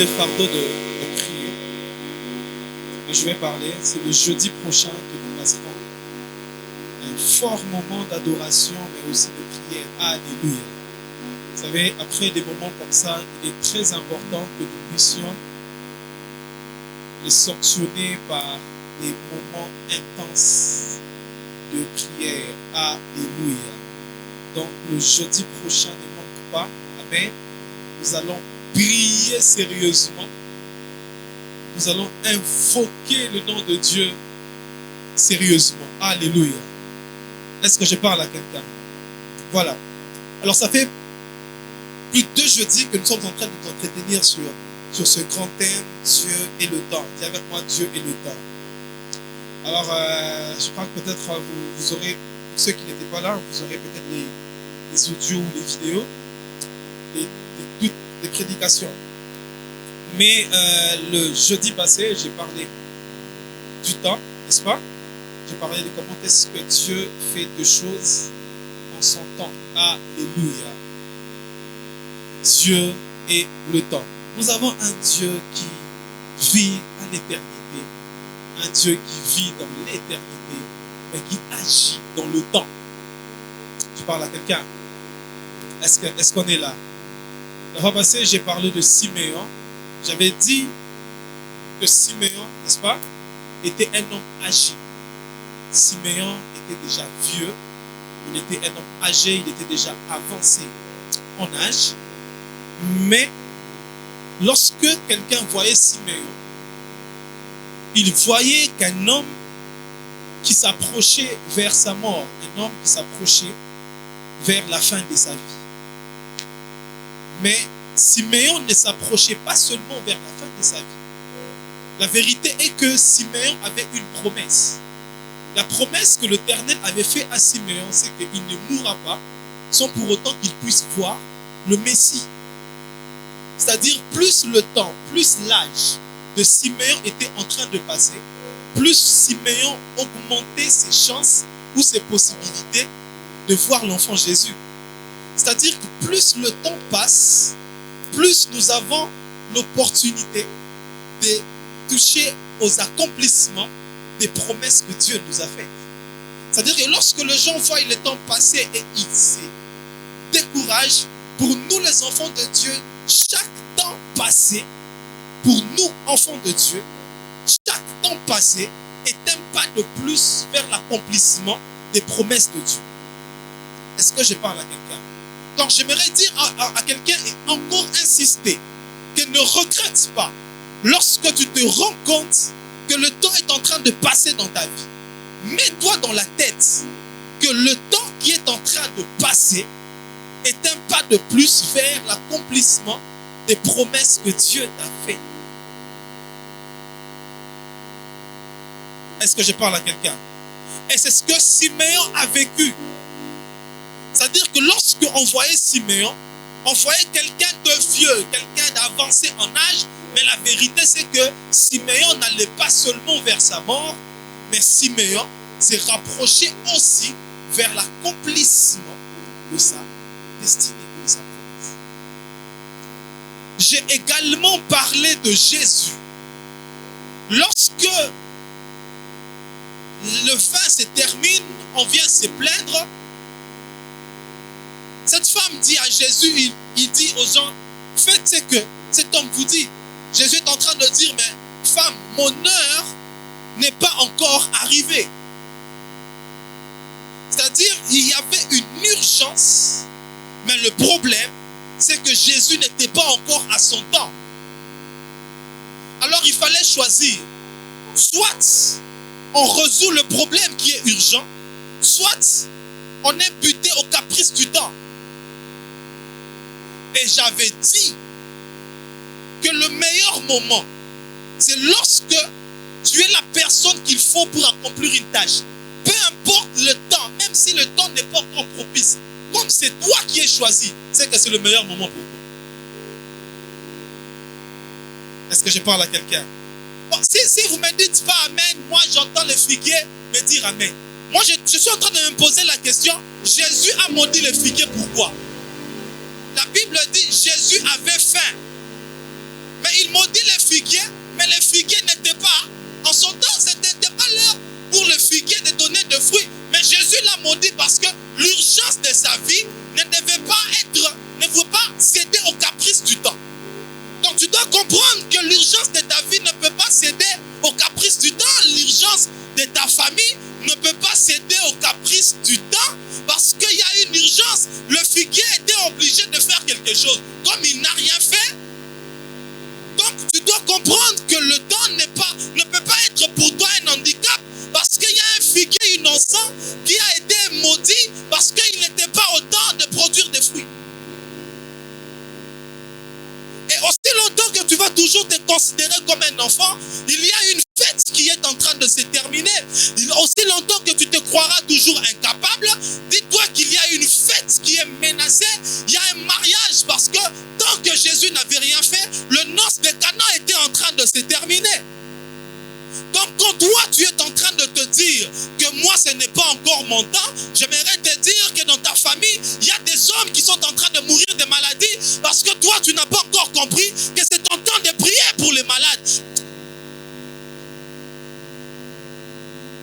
le fardeau de prier. Et je vais parler, c'est le jeudi prochain que nous passerons un fort moment d'adoration, mais aussi de prière. Alléluia. Vous savez, après des moments comme ça, il est très important que nous puissions les sanctionner par des moments intenses de prière. Alléluia. Donc le jeudi prochain, ne manque pas. Amen. Nous allons prier sérieusement. Nous allons invoquer le nom de Dieu sérieusement. Alléluia. Est-ce que je parle à quelqu'un? Voilà. Alors ça fait plus de 2 jeudis que nous sommes en train de nous entretenir sur ce grand thème, Dieu et le temps. Dis avec moi, Dieu et le temps. Alors, je crois que peut-être vous aurez, pour ceux qui n'étaient pas là, vous aurez peut-être les audios ou les vidéos, les prédications. Mais le jeudi passé, j'ai parlé du temps, n'est-ce pas? J'ai parlé de comment est-ce que Dieu fait deux choses en son temps. Alléluia. Dieu et le temps. Nous avons un Dieu qui vit à l'éternité. Un Dieu qui vit dans l'éternité, mais qui agit dans le temps. Je parle à quelqu'un. Est-ce qu'on est là? La fois passée, j'ai parlé de Siméon. J'avais dit que Siméon, n'est-ce pas, était un homme âgé. Siméon était déjà vieux. Il était un homme âgé, il était déjà avancé en âge. Mais lorsque quelqu'un voyait Siméon, il voyait qu'un homme qui s'approchait vers sa mort, un homme qui s'approchait vers la fin de sa vie. Mais Siméon ne s'approchait pas seulement vers la fin de sa vie. La vérité est que Siméon avait une promesse. La promesse que l'Éternel avait faite à Siméon, c'est qu'il ne mourra pas sans pour autant qu'il puisse voir le Messie. C'est-à-dire, plus le temps, plus l'âge de Siméon était en train de passer, plus Siméon augmentait ses chances ou ses possibilités de voir l'enfant Jésus. C'est-à-dire que plus le temps passe, plus nous avons l'opportunité de toucher aux accomplissements des promesses que Dieu nous a faites. C'est-à-dire que lorsque les gens voient le temps passer et ils se découragent, pour nous les enfants de Dieu, chaque temps passé, pour nous enfants de Dieu, chaque temps passé est un pas de plus vers l'accomplissement des promesses de Dieu. Est-ce que je parle à quelqu'un? Donc j'aimerais dire à quelqu'un et encore insister que ne regrette pas lorsque tu te rends compte que le temps est en train de passer dans ta vie. Mets-toi dans la tête que le temps qui est en train de passer est un pas de plus vers l'accomplissement des promesses que Dieu t'a faites. Est-ce que je parle à quelqu'un? Et c'est ce que Siméon a vécu. C'est-à-dire que lorsqu'on voyait Siméon, on voyait quelqu'un de vieux, quelqu'un d'avancé en âge, mais la vérité c'est que Siméon n'allait pas seulement vers sa mort, mais Siméon s'est rapproché aussi vers l'accomplissement de sa destinée, de sa promesse. J'ai également parlé de Jésus. Lorsque le vin se termine, on vient se plaindre. Cette femme dit à Jésus, il dit aux gens, faites ce que cet homme vous dit. Jésus est en train de dire, mais femme, mon heure n'est pas encore arrivée. C'est-à-dire, il y avait une urgence, mais le problème, c'est que Jésus n'était pas encore à son temps. Alors il fallait choisir. Soit on résout le problème qui est urgent, soit on est buté au caprice du temps. Et j'avais dit que le meilleur moment, c'est lorsque tu es la personne qu'il faut pour accomplir une tâche. Peu importe le temps, même si le temps n'est pas encore propice, comme c'est toi qui es choisi, c'est que c'est le meilleur moment pour toi. Est-ce que je parle à quelqu'un? Bon, si vous ne me dites pas Amen, moi j'entends les figuiers me dire Amen. Moi je suis en train de me poser la question, Jésus a maudit les figuiers, pourquoi? La Bible dit Jésus avait faim. Mais il maudit les figuiers, mais les figuiers n'étaient pas. En son temps, ce n'était pas l'heure pour le figuier de donner de fruits. Mais Jésus l'a maudit parce que l'urgence de sa vie ne pouvait pas céder aux caprices du temps. Donc tu dois comprendre que l'urgence de ta vie ne peut pas céder aux caprices du temps. L'urgence de ta famille ne peut pas céder aux caprices du temps parce qu'il y a une urgence. Le figuier était obligé de faire quelque chose. Comme il n'a rien fait, donc tu dois comprendre que le temps ne peut pas être pour toi un handicap parce qu'il y a un figuier innocent qui a été maudit parce qu'il n'était pas au temps de produire des fruits. Et aussi longtemps que tu vas toujours te considérer comme un enfant, il y a une fête qui est en train de se terminer. Aussi longtemps que tu te croiras toujours incapable, dis-toi qu'il y a une fête qui est menacée. Il y a un mariage parce que tant que Jésus n'avait rien fait, le noce de Cana était en train de se terminer. Donc quand toi tu es en train de te dire que moi ce n'est pas encore mon temps, j'aimerais te dire que dans ta famille, il y a des hommes qui sont en train de mourir de maladies parce que toi tu n'as pas encore compris que c'est ton temps de prier pour les malades.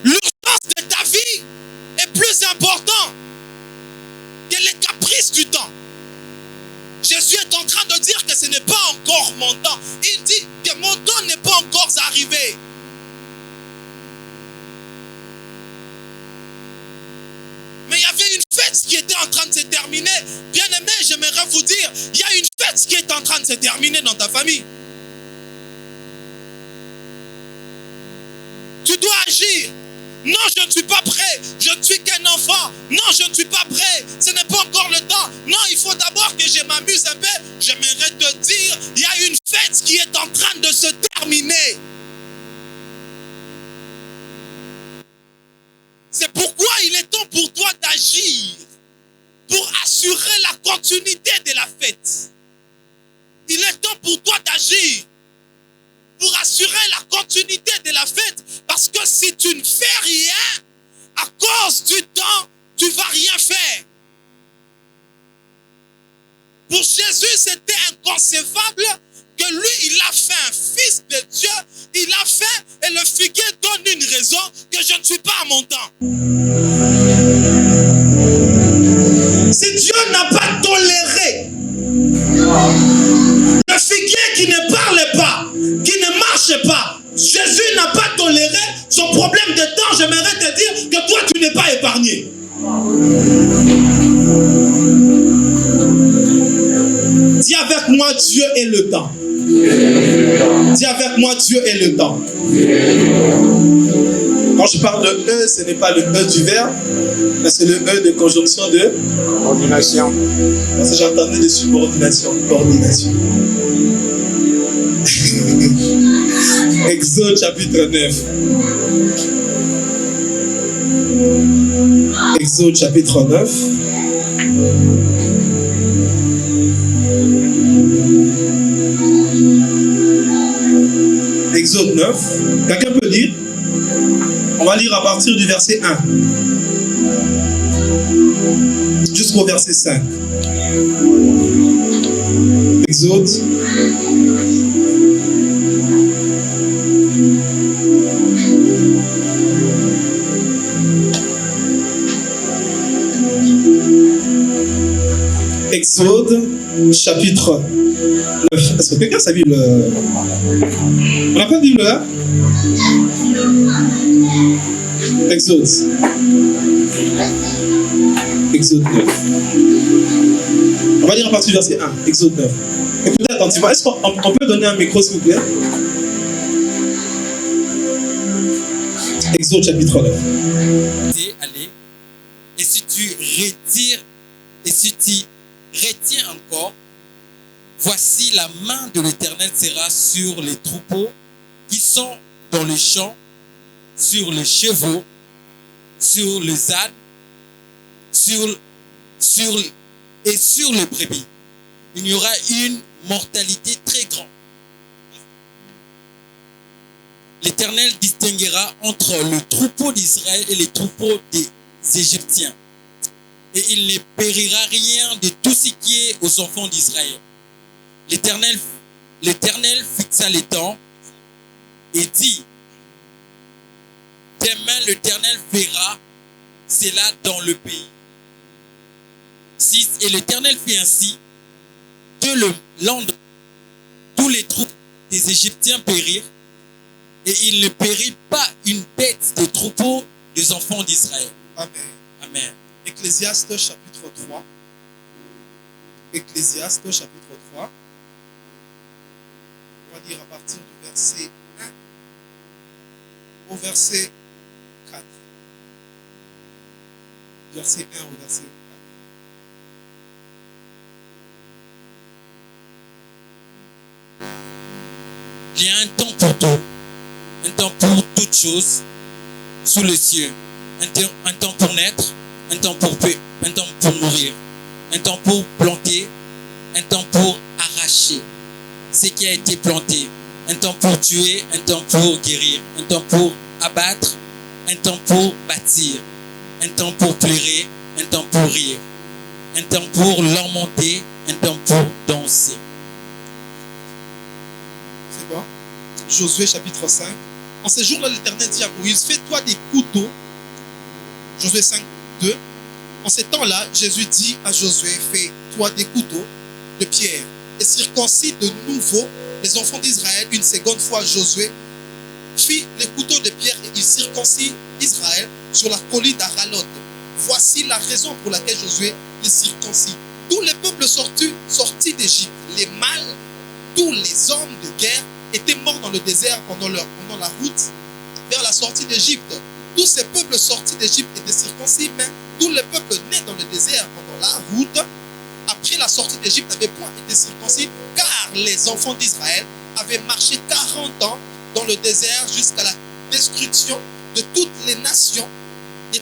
L'urgence de ta vie est plus importante que les caprices du temps. Jésus est en train de dire que ce n'est pas encore mon temps. Il dit que mon temps n'est pas encore arrivé. Mais il y avait une fête qui était en train de se terminer. Bien aimé, j'aimerais vous dire, il y a une fête qui est en train de se terminer dans ta famille. Tu dois agir. Non, je ne suis pas prêt. Je ne suis qu'un enfant. Non, je ne suis pas prêt. Ce n'est pas encore le temps. Non, il faut d'abord que je m'amuse un peu. J'aimerais te dire, il y a une fête qui est en train de se terminer. C'est pourquoi il est temps pour toi d'agir pour assurer la continuité de la fête. Il est temps pour toi d'agir pour assurer la continuité de la fête. Parce que si tu ne fais rien, à cause du temps, tu ne vas rien faire. Pour Jésus, c'était inconcevable que lui, il a fait un fils de Dieu. Il a fait, et le figuier donne une raison que je ne suis pas à mon temps. Si Dieu n'a pas toléré le figuier qui ne parle pas, qui ne marche pas, Jésus n'a pas toléré son problème de temps. J'aimerais te dire que toi, tu n'es pas épargné. Dis avec moi, Dieu est le temps. Dis avec moi, Dieu est le temps. Quand je parle de E, ce n'est pas le E du verbe, mais c'est le E de conjonction de coordination. Parce que j'entendais de subordination, coordination. Exode chapitre 9. Exode chapitre 9. Exode 9. Quelqu'un peut lire? On va lire à partir du verset 1 jusqu'au verset 5. Exode. Exode chapitre 9. Est-ce que quelqu'un a sa Bible? On n'a pas de Bible là? Exode. Exode 9. On va lire à partir du verset 1. Exode 9. Écoutez attentivement. Est-ce qu'on peut donner un micro s'il vous plaît? Exode chapitre 9. Allez, et si tu retires, et si tu retiens encore, voici la main de l'Éternel sera sur les troupeaux qui sont dans les champs, sur les chevaux, sur les ânes, sur les brebis. Il y aura une mortalité très grande. L'Éternel distinguera entre le troupeau d'Israël et les troupeaux des Égyptiens. Et il ne périra rien de tout ce qui est aux enfants d'Israël. L'Éternel l'Éternel fixa les temps et dit, demain l'Éternel verra cela dans le pays. 6. Et l'Éternel fit ainsi que le lendemain, tous les troupes des Égyptiens périrent, et il ne périt pas une bête de troupeau des enfants d'Israël. Amen. Amen. Ecclésiaste chapitre 3. Ecclésiaste chapitre 3. On va lire à partir du verset 1 au verset 4. Verset 1 au verset 4. Il y a un temps pour tout, un temps pour toutes choses sous les cieux, un temps pour naître, un temps pour mourir, un temps pour planter, un temps pour arracher ce qui a été planté, un temps pour tuer, un temps pour guérir, un temps pour abattre, un temps pour bâtir, un temps pour pleurer, un temps pour rire, un temps pour lamenter, un temps pour danser. C'est bon? Josué chapitre 5. En ces jours-là, l'Éternel dit à Moïse, fais-toi des couteaux. Josué 5, 2. En ces temps-là, Jésus dit à Josué, fais-toi des couteaux de pierre et circoncis de nouveau les enfants d'Israël. Une seconde fois, Josué fit les couteaux de pierre et il circoncit Israël sur la colline d'Aralot. Voici la raison pour laquelle Josué les circoncis. Tous les peuples sortis d'Égypte, les mâles, tous les hommes de guerre étaient morts dans le désert pendant la route vers la sortie d'Égypte. Tous ces peuples sortis d'Égypte étaient circoncis, mais tous les peuples nés dans le désert pendant la route, après la sortie d'Égypte, n'avaient point été circoncis, car les enfants d'Israël avaient marché 40 ans dans le désert jusqu'à la destruction de toutes les nations, de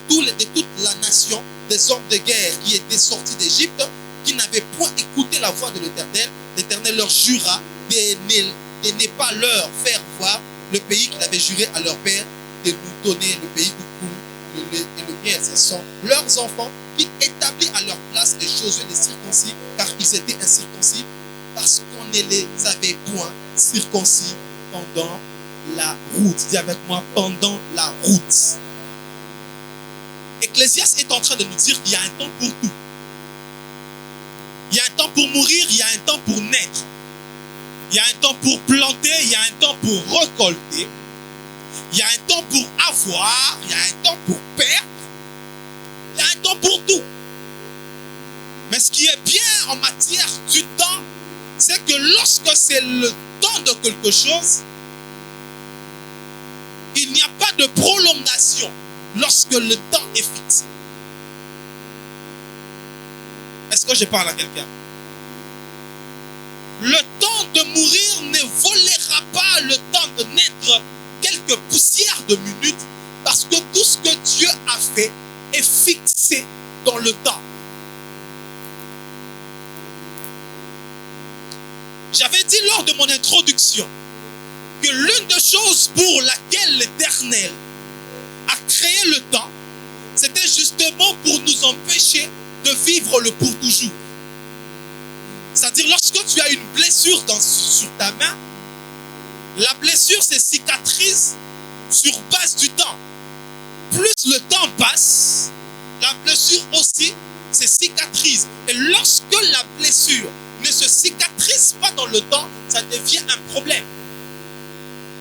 toute la nation des hommes de guerre qui étaient sortis d'Égypte, qui n'avaient point écouté la voix de l'Éternel. L'Éternel leur jura de ne pas leur faire voir le pays qu'il avait juré à leur père de nous donner, le pays où coule le lait et le miel. Ce sont leurs enfants qui établit à leur place les Josué les circoncis, car ils étaient incirconcis, parce qu'on ne les avait point circoncis pendant la route. Dis avec moi, pendant la route. Ecclésiaste est en train de nous dire qu'il y a un temps pour tout. Il y a un temps pour mourir, il y a un temps pour naître. Il y a un temps pour planter, il y a un temps pour récolter. Il y a un temps pour avoir, il y a un temps pour perdre. Il y a un temps pour tout. Mais ce qui est bien en matière du temps, c'est que lorsque c'est le temps de quelque chose, il n'y a pas de prolongation lorsque le temps est fixé. Est-ce que je parle à quelqu'un? Le temps de mourir ne volera pas le temps de naître quelques poussières de minutes, parce que tout ce que Dieu a fait est fixé dans le temps. J'avais dit lors de mon introduction que l'une des choses pour laquelle l'Éternel a créé le temps, c'était justement pour nous empêcher de vivre le pour toujours. C'est-à-dire, lorsque tu as une blessure sur ta main, la blessure se cicatrise sur base du temps. Plus le temps passe, la blessure aussi se cicatrise. Et lorsque la blessure ne se cicatrise pas dans le temps, ça devient un problème.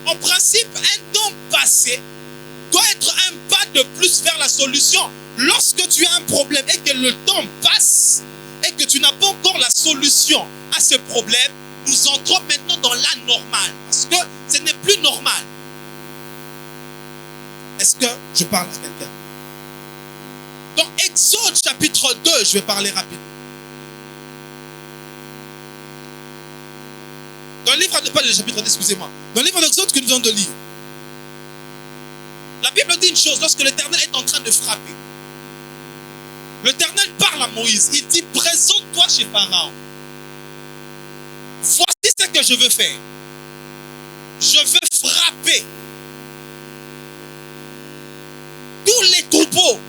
En principe, un temps passé doit être un pas de plus vers la solution. Lorsque tu as un problème et que le temps passe et que tu n'as pas encore la solution à ce problème, nous entrons maintenant dans l'anormal, parce que ce n'est plus normal. Est-ce que je parle à quelqu'un? Dans Exode chapitre 2, je vais parler rapidement. Dans le livre, pas le chapitre 2, excusez-moi. Dans le livre d'Exode que nous venons de lire, la Bible dit une chose, lorsque l'Éternel est en train de frapper. L'Éternel parle à Moïse, il dit, présente-toi chez Pharaon. Voici ce que je veux faire. Je veux frapper tous les troupeaux.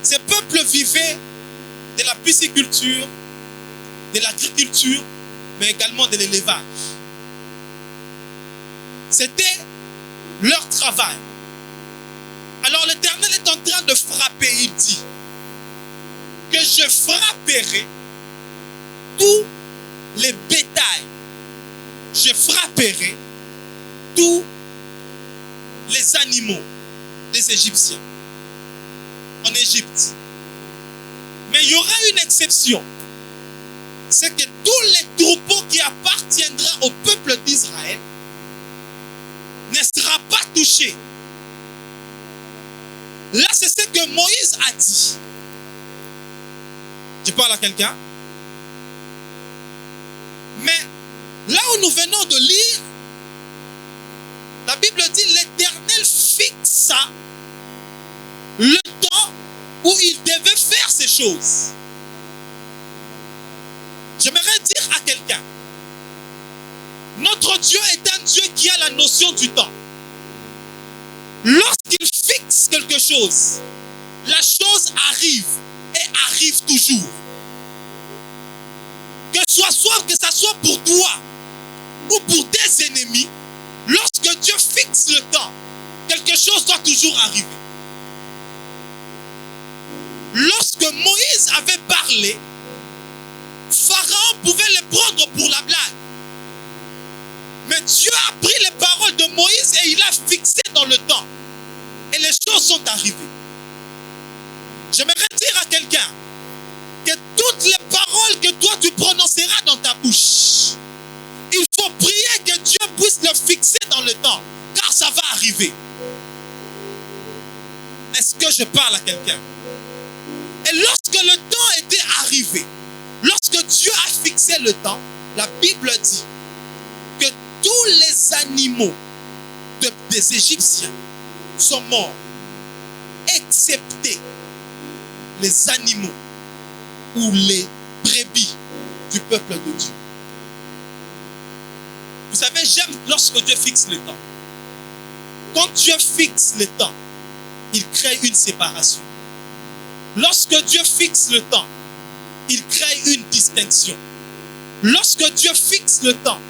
Ces peuples vivaient de la pisciculture, de l'agriculture, mais également de l'élevage. C'était leur travail. Alors l'Éternel est en train de frapper. Il dit que je frapperai tous les bétails. Je frapperai tous les animaux des Égyptiens en Égypte. Mais il y aura une exception. C'est que tous les troupeaux qui appartiendront au peuple d'Israël ne seront pas touchés. Là, c'est ce que Moïse a dit. Je parle à quelqu'un. Mais là où nous venons de lire, la Bible dit l'Éternel fixa le temps où il devait faire ces choses. J'aimerais dire à quelqu'un, notre Dieu est un Dieu qui a la notion du temps. Lorsqu'il fixe quelque chose, la chose arrive et arrive toujours. Que ça soit pour toi ou pour tes ennemis, lorsque Dieu fixe le temps, quelque chose doit toujours arriver. Lorsque Moïse avait parlé, Pharaon pouvait le prendre pour la blague. Mais Dieu a pris les paroles de Moïse et il a fixé dans le temps. Et les choses sont arrivées. J'aimerais dire à quelqu'un que toutes les paroles que toi tu prononceras dans ta bouche, il faut prier que Dieu puisse le fixer dans le temps, car ça va arriver. Est-ce que je parle à quelqu'un? Et lorsque le temps était arrivé, lorsque Dieu a fixé le temps, la Bible dit que tous les animaux des Égyptiens sont morts, excepté les animaux ou les brebis du peuple de Dieu. Vous savez, j'aime lorsque Dieu fixe le temps. Quand Dieu fixe le temps, il crée une séparation. Lorsque Dieu fixe le temps, il crée une distinction. Lorsque Dieu fixe le temps,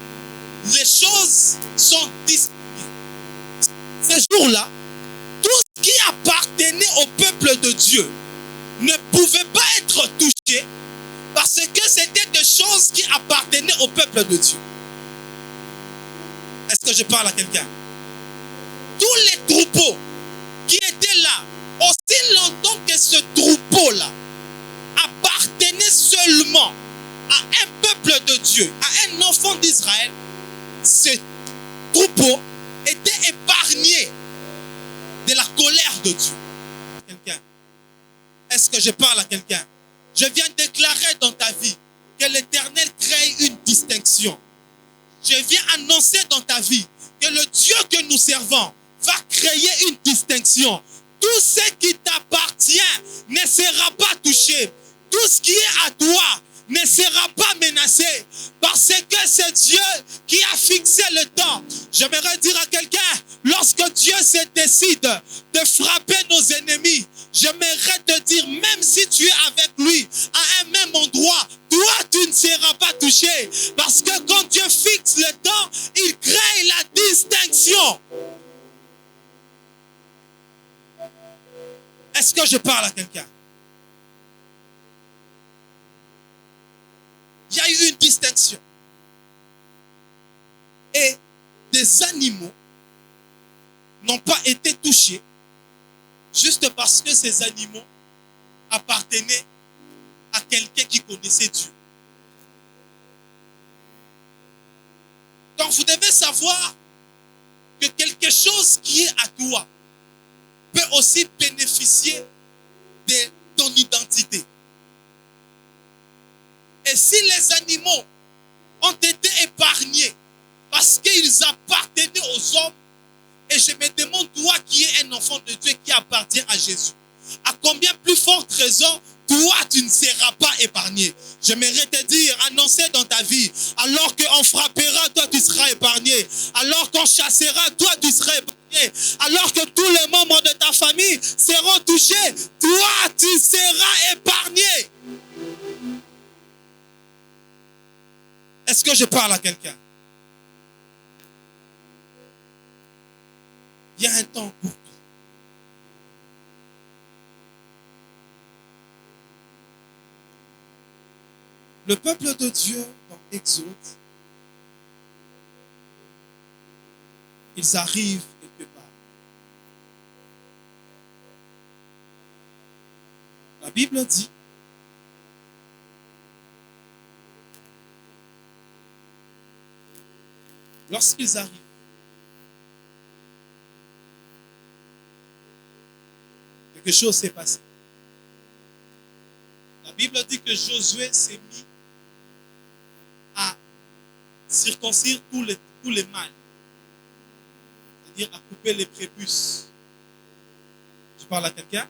les choses sont distinctes. Ces jours-là, tout ce qui appartenait au peuple de Dieu ne pouvait pas être touché parce que c'était des choses qui appartenaient au peuple de Dieu. Est-ce que je parle à quelqu'un? Tous les troupeaux qui étaient là, aussi longtemps que ce troupeau-là appartenait seulement à un peuple de Dieu, à un enfant d'Israël, ce troupeau était épargné de la colère de Dieu. Quelqu'un? Est-ce que je parle à quelqu'un? Je viens déclarer dans ta vie que l'Éternel crée une distinction. Je viens annoncer dans ta vie que le Dieu que nous servons va créer une distinction. Tout ce qui t'appartient ne sera pas touché. Tout ce qui est à toi ne sera pas menacé. Parce que c'est Dieu qui a fixé le temps. J'aimerais dire à quelqu'un, lorsque Dieu se décide de frapper nos ennemis, j'aimerais te dire, même si tu es avec lui à un même endroit, toi tu ne seras pas touché. Parce que quand Dieu fixe le temps, il crée la distinction. Est-ce que je parle à quelqu'un? Il y a eu une distinction. Et des animaux n'ont pas été touchés juste parce que ces animaux appartenaient à quelqu'un qui connaissait Dieu. Donc vous devez savoir que quelque chose qui est à toi peut aussi bénéficier de ton identité. Et si les animaux ont été épargnés parce qu'ils appartenaient aux hommes, et je me demande, toi qui es un enfant de Dieu qui appartient à Jésus, à combien plus forte raison, toi tu ne seras pas épargné. J'aimerais te dire, annoncer dans ta vie, alors qu'on frappera, toi tu seras épargné. Alors qu'on chassera, toi tu seras épargné. Alors que tous les membres de ta famille seront touchés, toi tu seras épargné. je parle à quelqu'un? Il y a un temps pour tout. Le peuple de Dieu, dans Exode, ils arrivent quelque part. La Bible dit, lorsqu'ils arrivent, quelque chose s'est passé. La Bible dit que Josué s'est mis à circoncire tous les mâles, c'est-à-dire à couper les prépuces. Je parle à quelqu'un?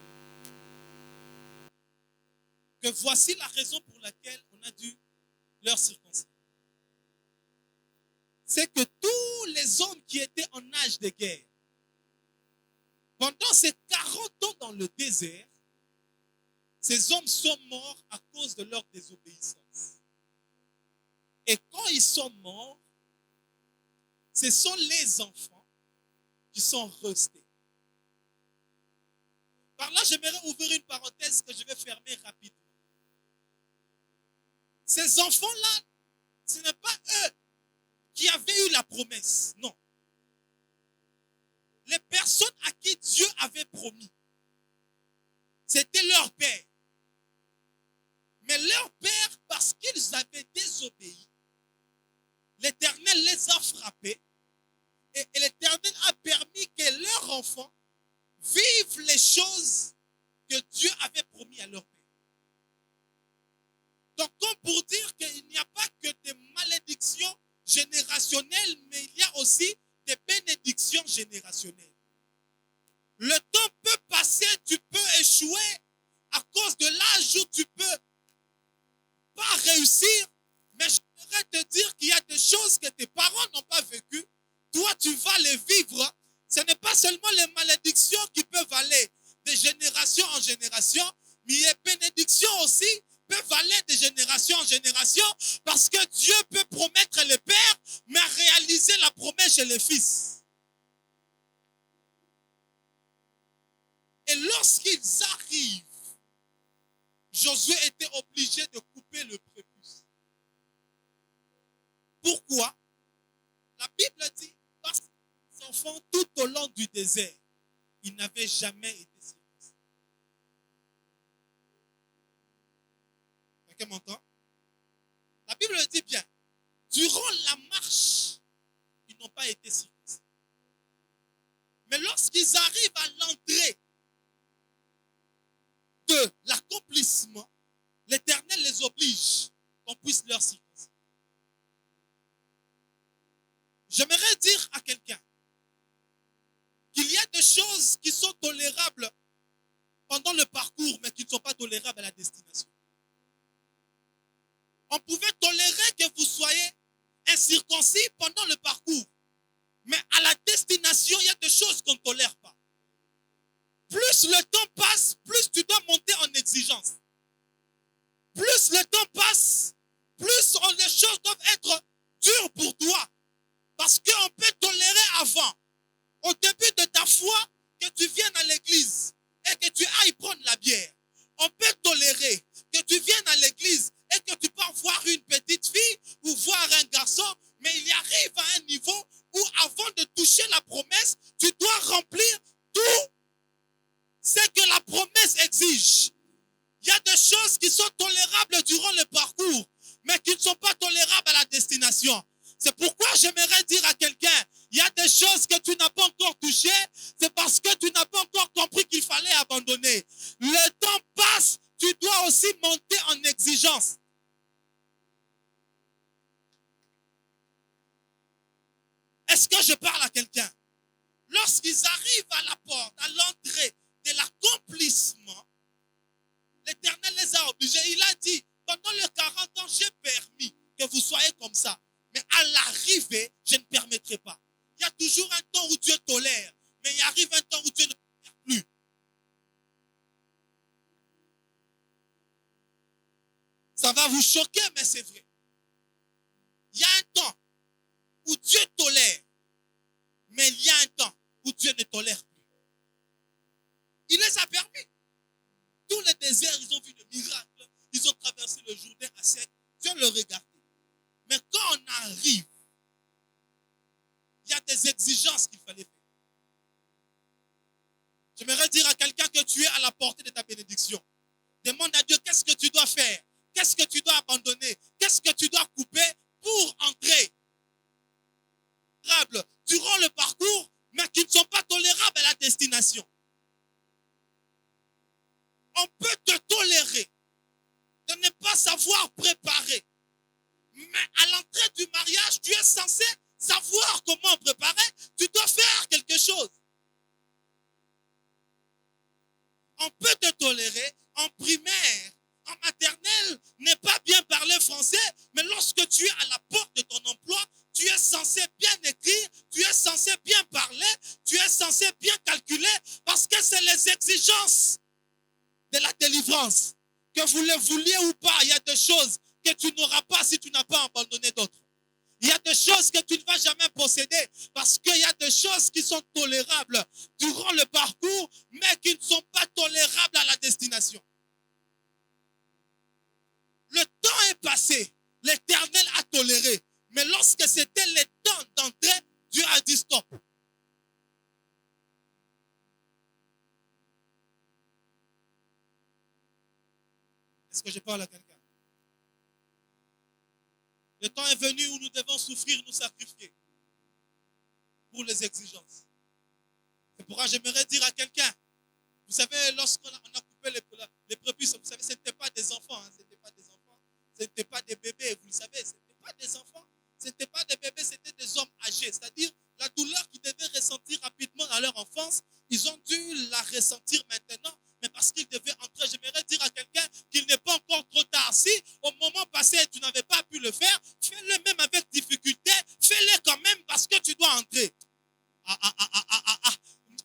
Que voici la raison pour laquelle on a dû leur circoncire. C'est que tous les hommes qui étaient en âge de guerre, pendant ces 40 ans dans le désert, ces hommes sont morts à cause de leur désobéissance. Et quand ils sont morts, ce sont les enfants qui sont restés. Par là, j'aimerais ouvrir une parenthèse que je vais fermer rapidement. Ces enfants-là, ce n'est pas eux qui avaient eu la promesse, non. Les personnes à qui Dieu avait promis, c'était leur père. Mais leur père, parce qu'ils avaient désobéi, l'Éternel les a frappés et l'Éternel a permis que leurs enfants vivent les choses que Dieu avait promis à leur père. Donc, comme pour dire qu'il n'y a pas que des malédictions générationnelles, mais il y a aussi des bénédictions générationnelles. Le temps peut passer, tu peux échouer à cause de l'âge où tu peux pas réussir, mais je voudrais te dire qu'il y a des choses que tes parents n'ont pas vécues. Toi, tu vas les vivre. Ce n'est pas seulement les malédictions qui peuvent aller de génération en génération, mais les bénédictions aussi peuvent aller de génération en génération parce que Dieu peut promettre le Père, mais réaliser la promesse chez le Fils. Et lorsqu'ils arrivent, Josué était obligé de couper le prépuce. Pourquoi? La Bible dit, parce que les enfants, tout au long du désert, ils n'avaient jamais été circoncis. Quelqu'un m'entend? La Bible le dit bien. Durant la marche, ils n'ont pas été circoncis. Mais lorsqu'ils arrivent à l'entrée de l'accomplissement, l'Éternel les oblige qu'on puisse leur circoncire. J'aimerais dire à quelqu'un qu'il y a des choses qui sont tolérables pendant le parcours, mais qui ne sont pas tolérables à la destination. On pouvait tolérer que vous soyez incirconcis pendant le parcours, mais à la destination, il y a des choses qu'on ne tolère pas. Plus le temps passe, plus tu dois monter en exigence. Plus le temps passe, plus les choses doivent être dures pour toi. Parce qu'on peut tolérer avant, au début de ta foi, que tu viennes à l'église et que tu ailles prendre la bière. On peut tolérer que tu viennes à l'église et que tu peux voir une petite fille ou voir un garçon, mais il y arrive à un niveau où avant de toucher la promesse, tu dois remplir tout ce que la promesse exige. Il y a des choses qui sont tolérables durant le parcours, mais qui ne sont pas tolérables à la destination. C'est pourquoi j'aimerais dire à quelqu'un, il y a des choses que tu n'as pas encore touchées, c'est parce que tu n'as pas encore compris qu'il fallait abandonner. Le temps passe, tu dois aussi monter en exigence. Est-ce que je parle à quelqu'un? Lorsqu'ils arrivent à la porte, à l'entrée de l'accomplissement, l'Éternel les a obligés. Il a dit, pendant les 40 ans, j'ai permis que vous soyez comme ça. Mais à l'arrivée, je ne permettrai pas. Il y a toujours un temps où Dieu tolère, mais il arrive un temps où Dieu ne tolère plus. Ça va vous choquer, mais c'est vrai. Il y a un temps où Dieu tolère, mais il y a un temps où Dieu ne tolère plus. Il les a permis. Tous les déserts, ils ont vu des miracles. Ils ont traversé le Jourdain à sec. Dieu le regardait. Mais quand on arrive, il y a des exigences qu'il fallait faire. J'aimerais dire à quelqu'un que tu es à la portée de ta bénédiction. Demande à Dieu qu'est-ce que tu dois faire, qu'est-ce que tu dois abandonner, qu'est-ce que tu dois couper pour entrer durant le parcours, mais qui ne sont pas tolérables à la destination. On peut te tolérer de ne pas savoir préparer. Mais à l'entrée du mariage, tu es censé savoir comment préparer. Tu dois faire quelque chose. On peut te tolérer en primaire, en maternelle, n'est pas bien parler français, mais lorsque tu es à la porte de ton emploi, tu es censé bien écrire, tu es censé bien parler, tu es censé bien calculer, parce que c'est les exigences de la délivrance. Que vous le vouliez ou pas, il y a des choses que tu n'auras pas si tu n'as pas abandonné d'autres. Il y a des choses que tu ne vas jamais posséder parce qu'il y a des choses qui sont tolérables durant le parcours, mais qui ne sont pas tolérables à la destination. Le temps est passé, l'Éternel a toléré, mais lorsque c'était le temps d'entrer, Dieu a dit stop. Est-ce que je parle à quelqu'un? Le temps est venu où nous devons souffrir, nous sacrifier pour les exigences. C'est pourquoi j'aimerais dire à quelqu'un, vous savez, lorsqu'on a coupé les prépuces, vous savez, ce n'était pas des enfants, hein, ce n'était pas des enfants, ce n'était pas des bébés, vous le savez, ce n'était pas des enfants, ce n'était pas des bébés, c'était des hommes âgés, c'est-à-dire la douleur qu'ils devaient ressentir rapidement dans leur enfance, ils ont dû la ressentir maintenant, mais parce qu'ils devaient entrer. J'aimerais dire à quelqu'un qu'il n'est pas encore trop tard. Si au moment passé, tu n'avais pas pu le faire, fais-le même avec difficulté, fais-le quand même parce que tu dois entrer.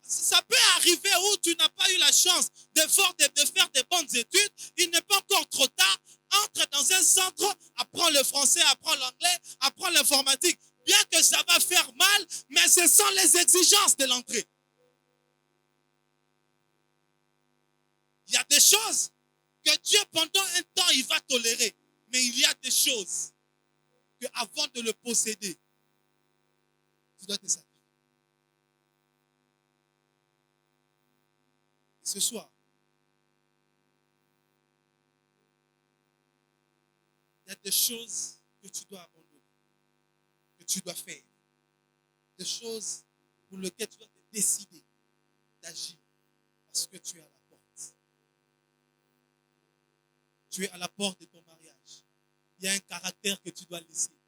Ça peut arriver où tu n'as pas eu la chance de faire des bonnes études. Il n'est pas encore trop tard. Entre dans un centre, apprends le français, apprends l'anglais, apprends l'informatique. Bien que ça va faire mal, mais ce sont les exigences de l'entrée. Il y a des choses que Dieu, pendant un temps, il va tolérer. Mais il y a des choses que avant de le posséder, tu dois te sacrifier. Ce soir, il y a des choses que tu dois abandonner, que tu dois faire. Des choses pour lesquelles tu dois te décider d'agir parce que tu es à la porte. Tu es à la porte de ton mariage. Il y a un caractère que tu dois laisser.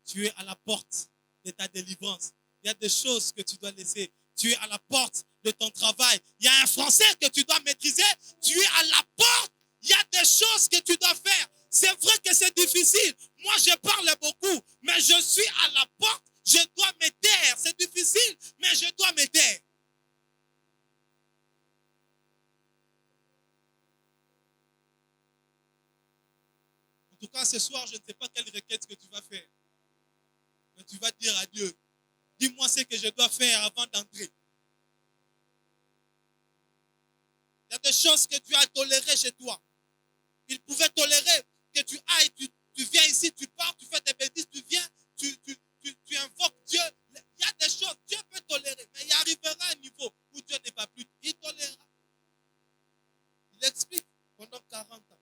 Tu es à la porte de ta délivrance. Il y a des choses que tu dois laisser. Tu es à la porte de ton travail. Il y a un français que tu dois maîtriser. Tu es à la porte. Il y a des choses que tu dois faire. C'est vrai que c'est difficile. Moi, je parle beaucoup, mais je suis à la porte. Je dois me taire. C'est difficile, mais je dois me taire. En tout cas, ce soir, je ne sais pas quelle requête que tu vas faire. Mais tu vas dire à Dieu, dis-moi ce que je dois faire avant d'entrer. Il y a des choses que tu as tolérées chez toi. Il pouvait tolérer que tu ailles, tu viens ici, tu pars, tu fais des bêtises, tu viens, tu invoques Dieu. Il y a des choses, Dieu peut tolérer, mais il arrivera à un niveau où Dieu n'est pas plus. Il tolérera. Il explique pendant 40 ans.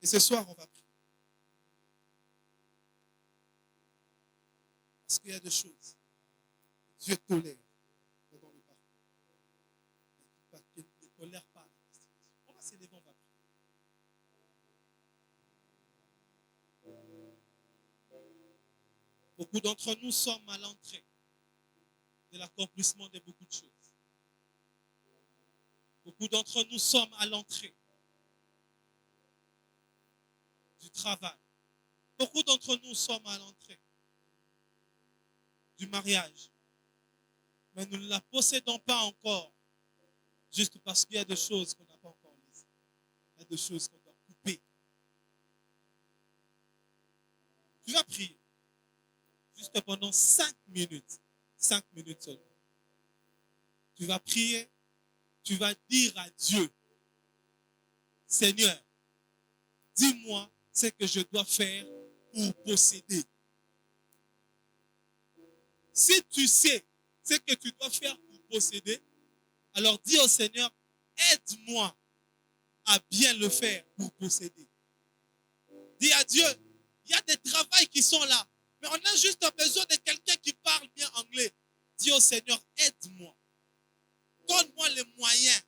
Et ce soir, on va prier. Parce qu'il y a des choses que Dieu tolère dans le parcours. Il ne tolère pas. On va s'élever, on va prier. Beaucoup d'entre nous sommes à l'entrée de l'accomplissement de beaucoup de choses. Beaucoup d'entre nous sommes à l'entrée du travail. Beaucoup d'entre nous sommes à l'entrée du mariage. Mais nous ne la possédons pas encore. Juste parce qu'il y a des choses qu'on n'a pas encore laissées. Il y a des choses qu'on doit couper. Tu vas prier. Juste pendant 5 minutes. 5 minutes seulement. Tu vas prier. Tu vas dire à Dieu, Seigneur, dis-moi ce que je dois faire pour posséder. Si tu sais ce que tu dois faire pour posséder, alors dis au Seigneur, aide-moi à bien le faire pour posséder. Dis à Dieu, il y a des travails qui sont là, mais on a juste besoin de quelqu'un qui parle bien anglais. Dis au Seigneur, aide-moi. Donne-moi les moyens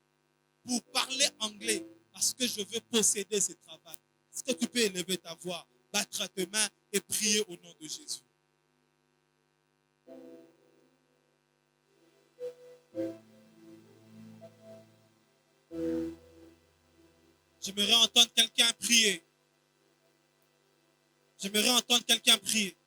pour parler anglais parce que je veux posséder ce travail. Est-ce que tu peux élever ta voix, battre tes mains et prier au nom de Jésus? J'aimerais entendre quelqu'un prier. J'aimerais entendre quelqu'un prier.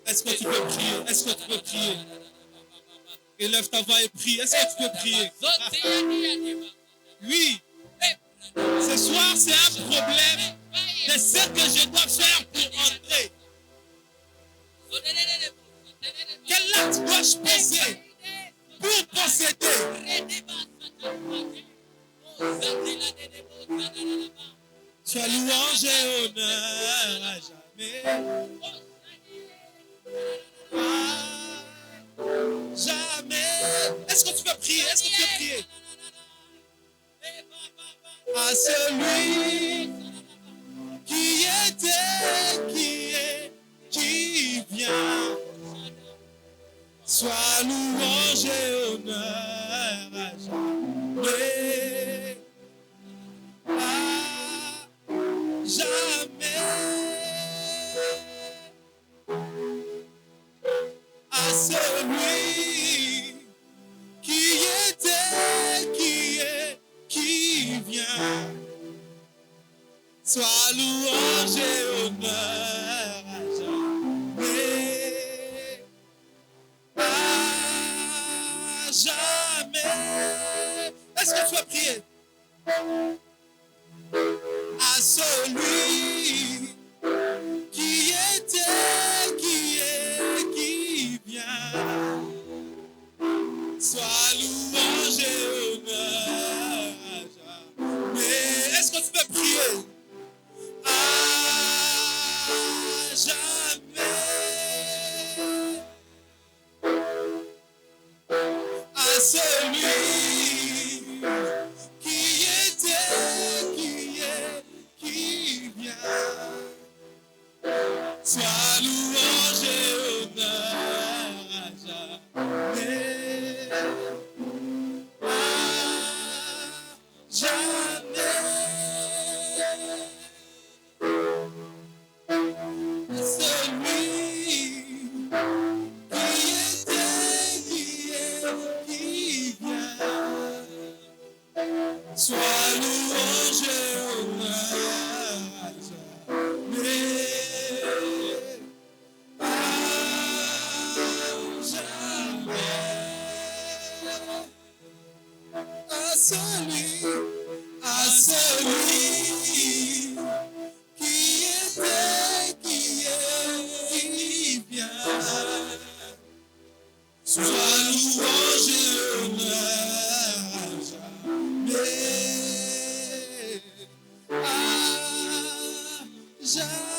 Est-ce que tu peux prier? Est-ce que tu peux prier? Élève ta voix et prie. Est-ce que tu peux prier? Oui. Ce soir, c'est un problème de ce que je dois faire pour entrer. Quel acte dois-je poser pour posséder? Sois louange et honneur à jamais. Jamais. Est-ce que tu peux prier? Est-ce que tu peux prier? À celui qui était, qui est, qui vient. Sois louange et honneur à jamais. À jamais. À celui qui était, qui est, qui vient. Sois louange et honneur à jamais. À jamais. Est-ce que tu as prié? À celui qui était, qui est, qui vient. Sois louange et honneur à jamais. Est-ce que tu peux prier? À jamais. À celui qui était, qui est, qui vient. Sois louange et honneur à jamais. À jamais. À celui qui était, qui est, qui vient. Sois louange et honneur à jamais. À celui qui était, qui est, qui vient. Sois louange et honneur à jamais. À jamais.